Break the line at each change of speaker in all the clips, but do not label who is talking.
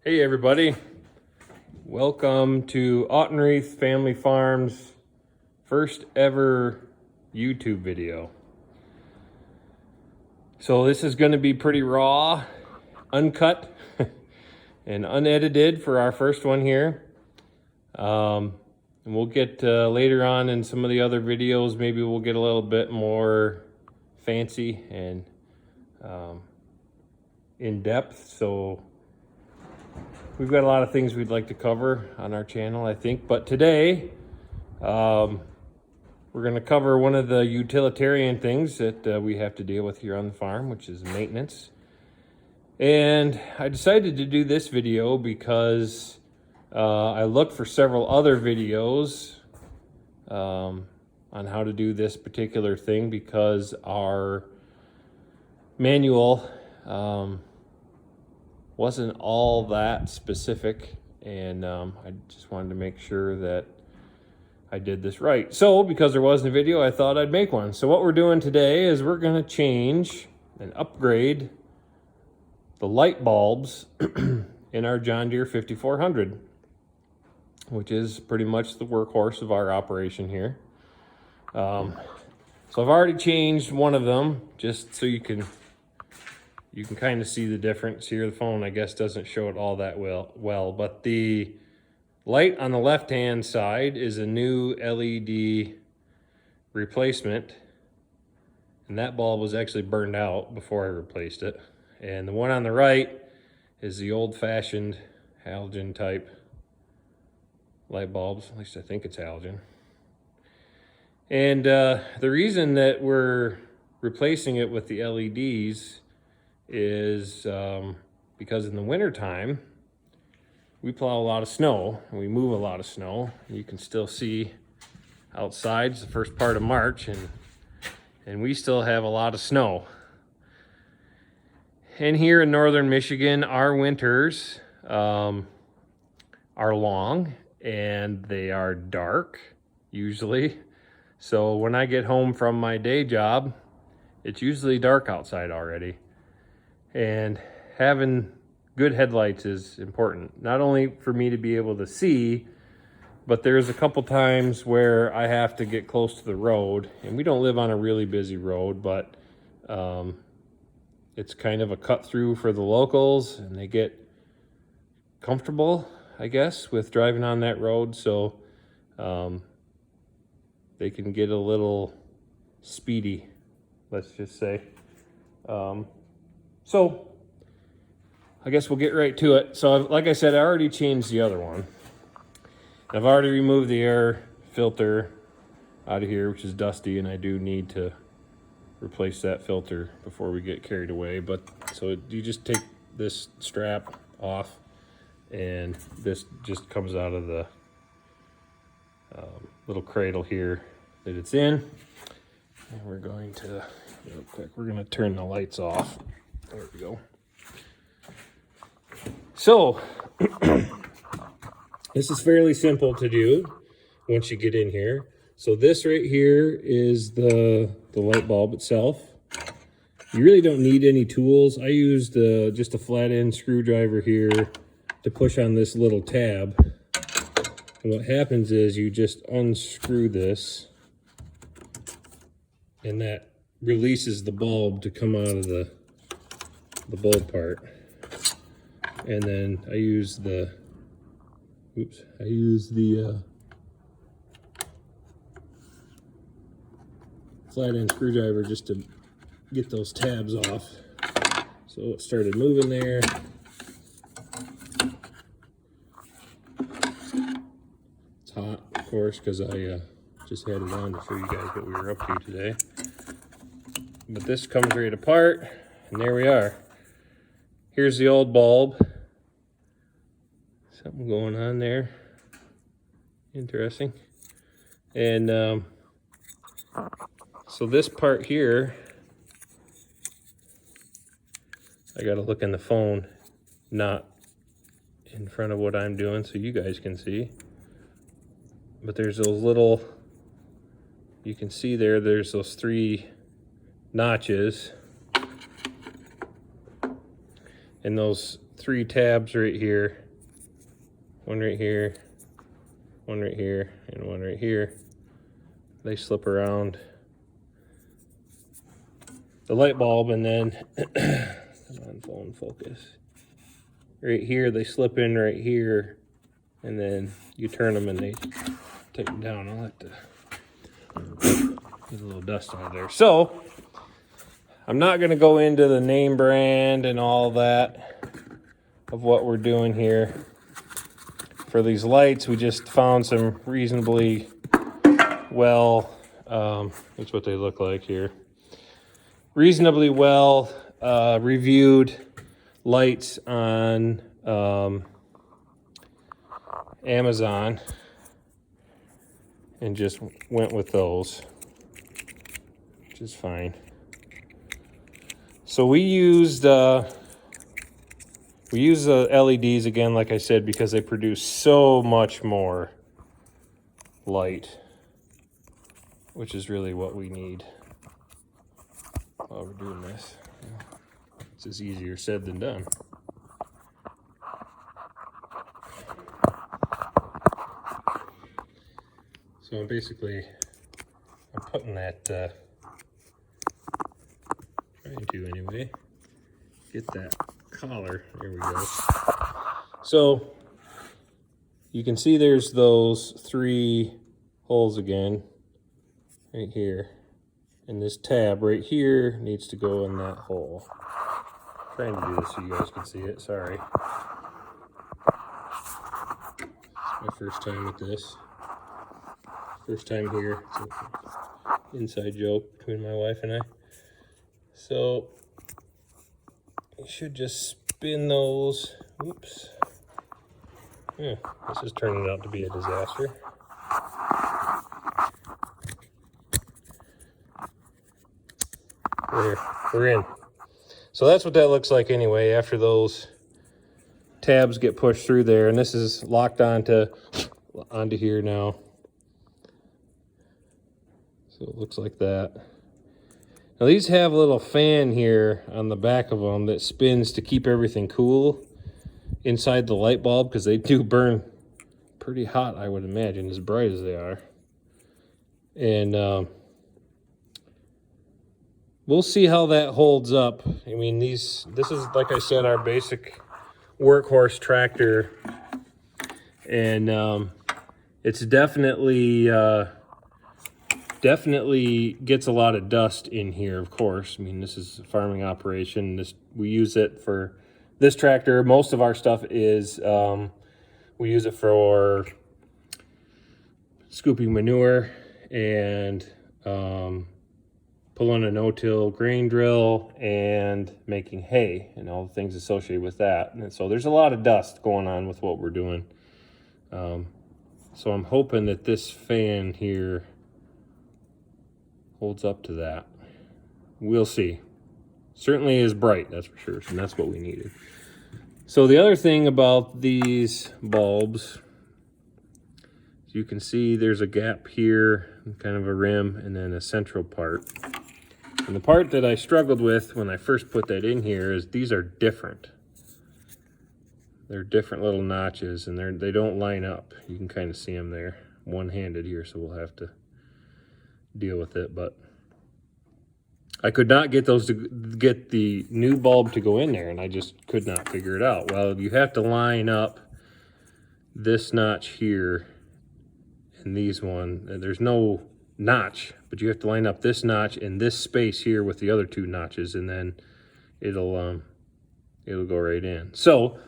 Hey everybody, welcome to Ottenreith Family Farms' first ever YouTube video. So this is going to be pretty raw, uncut, and unedited for our first one here. And we'll get later on in some of the other videos, maybe we'll get a little bit more fancy and in depth. So we've got a lot of things we'd like to cover on our channel, I think. But today, we're going to cover one of the utilitarian things that we have to deal with here on the farm, which is maintenance. And I decided to do this video because I looked for several other videos on how to do this particular thing, because our manual wasn't all that specific, and I just wanted to make sure that I did this right. So because there wasn't a video, I thought I'd make one. So what we're doing today is we're going to change and upgrade the light bulbs in our John Deere 5400, which is pretty much the workhorse of our operation here. So I've already changed one of them, just so you can kind of see the difference here. The phone, I guess, doesn't show it all that well, but the light on the left-hand side is a new LED replacement, and that bulb was actually burned out before I replaced it. And the one on the right is the old-fashioned halogen type light bulbs. At least I think it's halogen. And the reason that we're replacing it with the LEDs is because in the wintertime, we plow a lot of snow and we move a lot of snow. You can still see outside, it's the first part of March, and we still have a lot of snow. And here in northern Michigan, our winters are long and they are dark usually. So when I get home from my day job, it's usually dark outside already. And having good headlights is important, not only for me to be able to see, but there's a couple times where I have to get close to the road, and we don't live on a really busy road, but it's kind of a cut through for the locals, and they get comfortable, I guess, with driving on that road. So they can get a little speedy, let's just say. So I guess we'll get right to it. So like I said, I already changed the other one. I've already removed the air filter out of here, which is dusty, and I do need to replace that filter before we get carried away. But so you just take this strap off, and this just comes out of the little cradle here that it's in. And we're going to, real quick, we're going to turn the lights off. There we go. So this is fairly simple to do once you get in here. So this right here is the light bulb itself. You really don't need any tools. I used just a flat end screwdriver here to push on this little tab. And what happens is you just unscrew this, and that releases the bulb to come out of the bulb part. And then I use the flat end screwdriver just to get those tabs off. So it started moving there. It's hot, of course, because I just had it on to show you guys what we were up to today. But this comes right apart, and there we are. Here's the old bulb. Something going on there. Interesting. And so this part here, I gotta look in the phone, not in front of what I'm doing so you guys can see. But there's those little, you can see there's those 3 notches. And those 3 tabs right here, one right here, one right here, and one right here, they slip around the light bulb, and then come on, phone focus. Right here, they slip in right here, and then you turn them and they take them down. I'll have to get a little dust out of there. So I'm not going to go into the name brand and all that of what we're doing here. For these lights, we just found some reasonably well, that's what they look like here. Reasonably well reviewed lights on Amazon, and just went with those, which is fine. So we used LEDs again, like I said, because they produce so much more light, which is really what we need while we're doing this. It's just easier said than done. So I'm putting that, trying to anyway, get that collar. There we go. So you can see there's those 3 holes again, right here. And this tab right here needs to go in that hole. I'm trying to do this so you guys can see it, sorry. It's my first time with this. First time here. It's an inside joke between my wife and I. So you should just spin those. Oops. Yeah, this is turning out to be a disaster. We're in. So that's what that looks like anyway after those tabs get pushed through there, and this is locked onto here now. So it looks like that. Now these have a little fan here on the back of them that spins to keep everything cool inside the light bulb, because they do burn pretty hot, I would imagine, as bright as they are. And we'll see how that holds up. I mean, this is, like I said, our basic workhorse tractor, and it's definitely gets a lot of dust in here, of course. I mean, this is a farming operation. We use it for this tractor. Most of our stuff is, we use it for scooping manure and pulling a no-till grain drill and making hay and all the things associated with that. And so there's a lot of dust going on with what we're doing. So I'm hoping that this fan here holds up to that. We'll see. Certainly is bright, that's for sure, and that's what we needed. So the other thing about these bulbs, as you can see, there's a gap here, kind of a rim, and then a central part. And the part that I struggled with when I first put that in here is these are different. They're different little notches, and they don't line up. You can kind of see them there, one-handed here, so we'll have to deal with it. But I could not get the new bulb to go in there, and I just could not figure it out. Well, you have to line up this notch here and these one. There's no notch, but you have to line up this notch in this space here with the other 2 notches, and then it'll go right in. So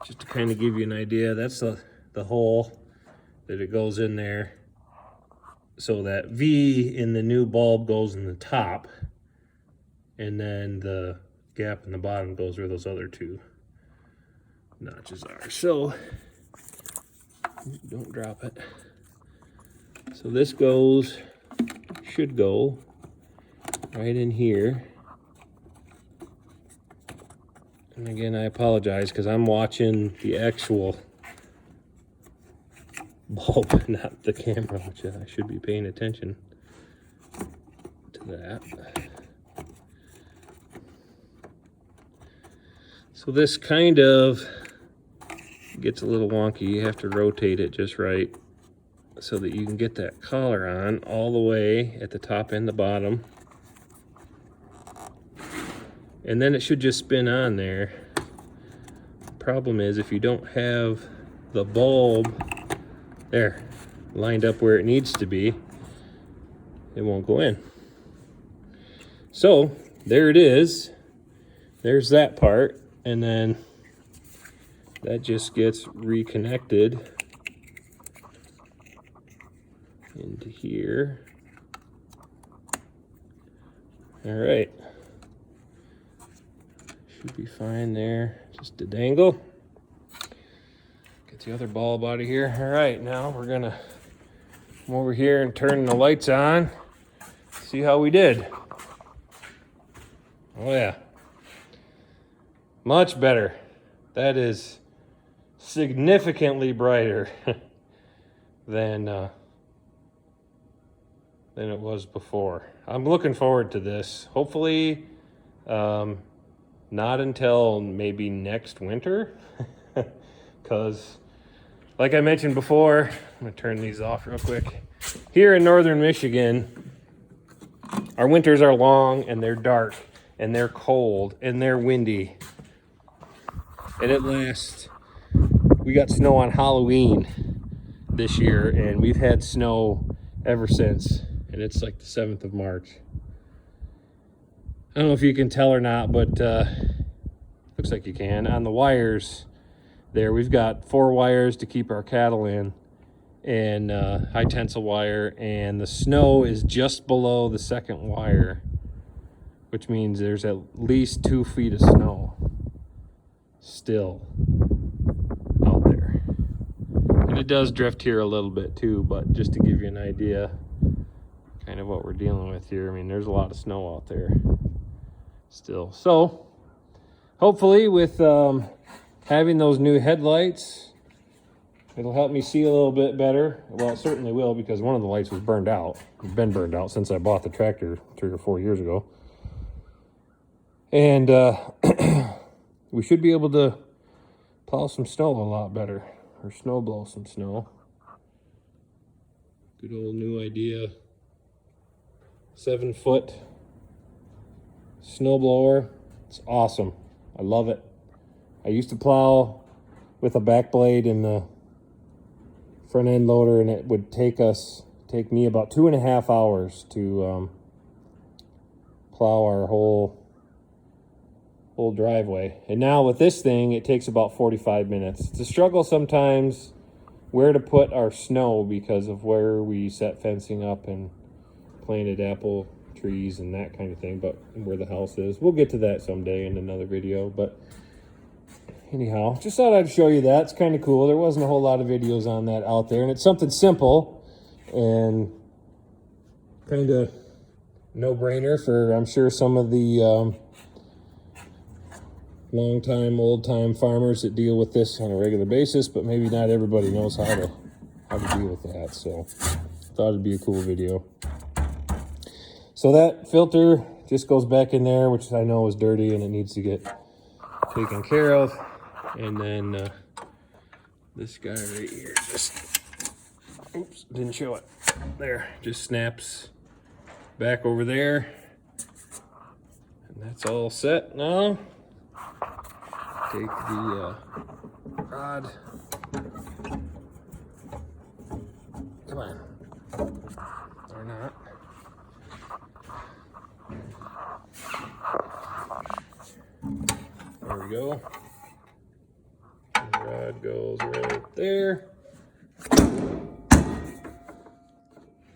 just to kind of give you an idea, that's the hole that it goes in there. So that V in the new bulb goes in the top, and then the gap in the bottom goes where those other 2 notches are. So don't drop it. So this should go right in here. And again, I apologize because I'm watching the actual bulb, not the camera, which I should be paying attention to that. So this kind of gets a little wonky. You have to rotate it just right so that you can get that collar on all the way at the top and the bottom. And then it should just spin on there. Problem is, if you don't have the bulb there lined up where it needs to be, it won't go in. So there it is. There's that part, and then that just gets reconnected into here. All right, should be fine there. Just a dangle. Get the other bulb out of here. All right, now we're gonna come over here and turn the lights on. See how we did. Oh yeah, much better. That is significantly brighter than it was before. I'm looking forward to this. Hopefully, not until maybe next winter, because like I mentioned before, I'm gonna turn these off real quick. Here in northern Michigan, our winters are long and they're dark and they're cold and they're windy. And it lasts. We got snow on Halloween this year, and we've had snow ever since, and it's like the 7th of March. I don't know if you can tell or not, but looks like you can. On the wires there, we've got 4 wires to keep our cattle in, and high tensile wire, and the snow is just below the second wire, which means there's at least 2 feet of snow still out there. And it does drift here a little bit too, but just to give you an idea kind of what we're dealing with here. I mean, there's a lot of snow out there still. So hopefully with having those new headlights, it'll help me see a little bit better. Well, it certainly will, because one of the lights was burned out. It's been burned out since I bought the tractor 3 or 4 years ago. And we should be able to plow some snow a lot better, or snow blow some snow. Good old new idea. 7-foot snow blower. It's awesome. I love it. I used to plow with a back blade and the front end loader, and it would take me about 2.5 hours to plow our whole driveway. And now with this thing, it takes about 45 minutes. It's a struggle sometimes where to put our snow because of where we set fencing up and planted apple trees and that kind of thing, but where the house is. We'll get to that someday in another video, but anyhow, just thought I'd show you that. It's kind of cool. There wasn't a whole lot of videos on that out there, and it's something simple and kind of no-brainer for, I'm sure, some of the long-time, old-time farmers that deal with this on a regular basis, but maybe not everybody knows how to deal with that. So thought it'd be a cool video. So that filter just goes back in there, which I know is dirty and it needs to get taken care of. And then this guy right here just, oops, didn't show it. There, just snaps back over there. And that's all set now. Take the rod. Come on. Or not. There we go. The rod goes right there.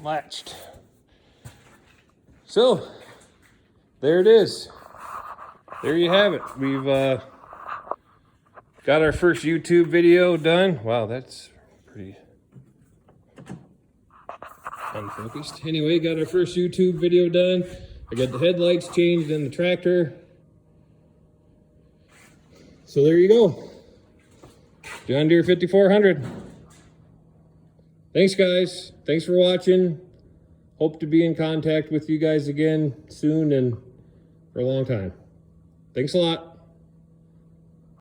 Latched. So, there it is. There you have it. We've got our first YouTube video done. Wow, that's pretty unfocused. Anyway, got our first YouTube video done. I got the headlights changed in the tractor. So there you go. John Deere 5400. Thanks, guys. Thanks for watching. Hope to be in contact with you guys again soon and for a long time. Thanks a lot.